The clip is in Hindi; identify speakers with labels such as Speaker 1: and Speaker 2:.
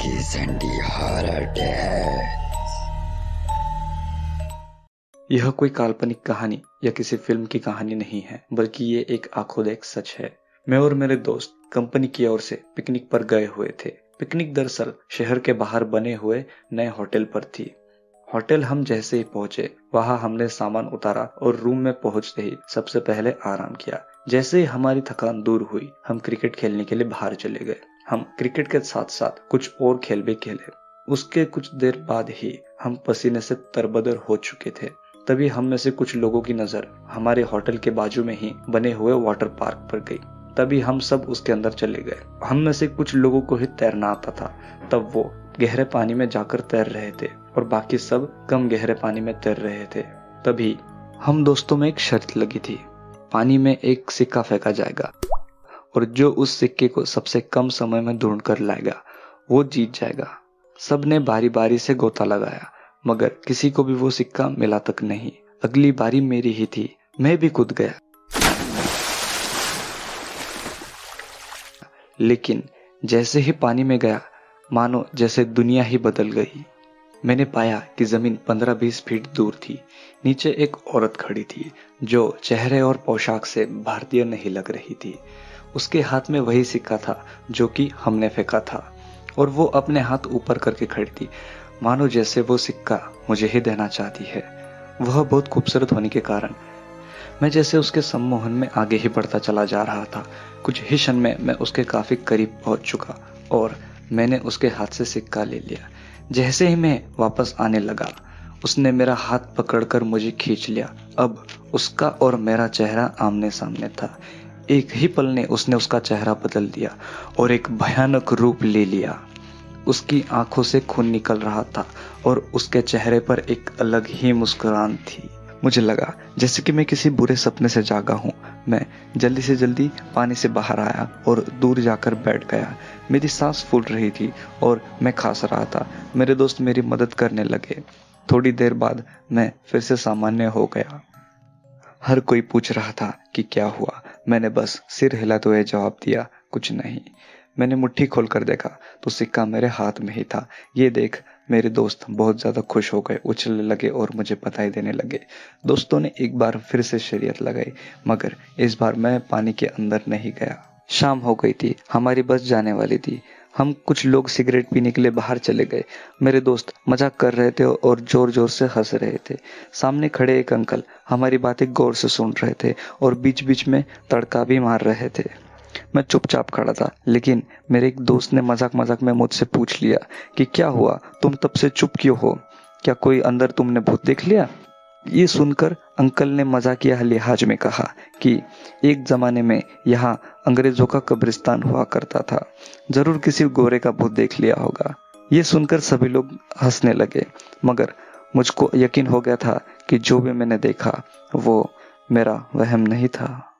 Speaker 1: Sandy Horror Death।
Speaker 2: यह कोई काल्पनिक कहानी या किसी फिल्म की कहानी नहीं है, बल्कि ये एक आंखों देख सच है। मैं और मेरे दोस्त कंपनी की ओर से पिकनिक पर गए हुए थे। पिकनिक दरअसल शहर के बाहर बने हुए नए होटल पर थी। होटल हम जैसे ही पहुंचे, वहां हमने सामान उतारा और रूम में पहुंचते ही सबसे पहले आराम किया। जैसे ही हमारी थकान दूर हुई, हम क्रिकेट खेलने के लिए बाहर चले गए। हम क्रिकेट के साथ साथ कुछ और खेल भी खेले। उसके कुछ देर बाद ही हम पसीने से तरबतर हो चुके थे। तभी हम में से कुछ लोगों की नजर हमारे होटल के बाजू में ही बने हुए वाटर पार्क पर गई। तभी हम सब उसके अंदर चले गए। हम में से कुछ लोगों को ही तैरना आता था, तब वो गहरे पानी में जाकर तैर रहे थे और बाकी सब कम गहरे पानी में तैर रहे थे। तभी हम दोस्तों में एक शर्त लगी थी, पानी में एक सिक्का फेंका जाएगा और जो उस सिक्के को सबसे कम समय में ढूंढ कर लाएगा वो जीत जाएगा। सबने बारी बारी से गोता लगाया, मगर किसी को भी वो सिक्का मिला तक नहीं। अगली बारी मेरी ही थी, मैं भी कूद गया, लेकिन जैसे ही पानी में गया, मानो जैसे दुनिया ही बदल गई। मैंने पाया कि जमीन 15-20 फीट दूर थी। नीचे एक औरत खड़ी थी जो चेहरे और पोशाक से भारतीय नहीं लग रही थी। उसके हाथ में वही सिक्का था जो कि हमने फेंका था, और वो अपने हाथ ऊपर करके खड़ी थी, मानो जैसे वो सिक्का मुझे ही देना चाहती है। वह बहुत खूबसूरत होने के कारण मैं जैसे उसके सम्मोहन में आगे ही बढ़ता चला जा रहा था। कुछ ही क्षण में मैं उसके काफी करीब पहुंच चुका और मैंने उसके हाथ से सिक्का ले लिया। जैसे ही मैं वापस आने लगा, उसने मेरा हाथ पकड़कर मुझे खींच लिया। अब उसका और मेरा चेहरा आमने सामने था। एक ही पल ने उसने उसका चेहरा बदल दिया और एक भयानक रूप ले लिया। उसकी आंखों से खून निकल रहा था और उसके चेहरे पर एक अलग ही मुस्कुराहट थी। मुझे लगा जैसे कि मैं किसी बुरे सपने से जागा हूँ। मैं जल्दी से जल्दी पानी से बाहर आया और दूर जाकर बैठ गया। मेरी सांस फूल रही थी और मैं खांस रहा था। मेरे दोस्त मेरी मदद करने लगे। थोड़ी देर बाद मैं फिर से सामान्य हो गया। हर कोई पूछ रहा था कि क्या हुआ। मैंने बस सिर हिलाते हुए जवाब दिया, कुछ नहीं। मैंने मुट्ठी खोलकर देखा तो सिक्का मेरे हाथ में ही था। ये देख मेरे दोस्त बहुत ज्यादा खुश हो गए, उछलने लगे और मुझे बधाई देने लगे। दोस्तों ने एक बार फिर से शर्यत लगाई, मगर इस बार मैं पानी के अंदर नहीं गया। शाम हो गई थी, हमारी बस जाने वाली थी। हम कुछ लोग सिगरेट पीने के लिए बाहर चले गए। मेरे दोस्त मजाक कर रहे थे और जोर जोर से हंस रहे थे। सामने खड़े एक अंकल हमारी बातें गौर से सुन रहे थे और बीच बीच में तड़का भी मार रहे थे। मैं चुपचाप खड़ा था, लेकिन मेरे एक दोस्त ने मजाक मजाक में मुझसे पूछ लिया कि क्या हुआ, तुम तब से चुप क्यों हो? क्या कोई अंदर तुमने भूत देख लिया? ये सुनकर अंकल ने मजाकिया लिहाज में कहा कि एक जमाने में यहाँ अंग्रेजों का कब्रिस्तान हुआ करता था, जरूर किसी गोरे का भूत देख लिया होगा। ये सुनकर सभी लोग हंसने लगे, मगर मुझको यकीन हो गया था कि जो भी मैंने देखा वो मेरा वहम नहीं था।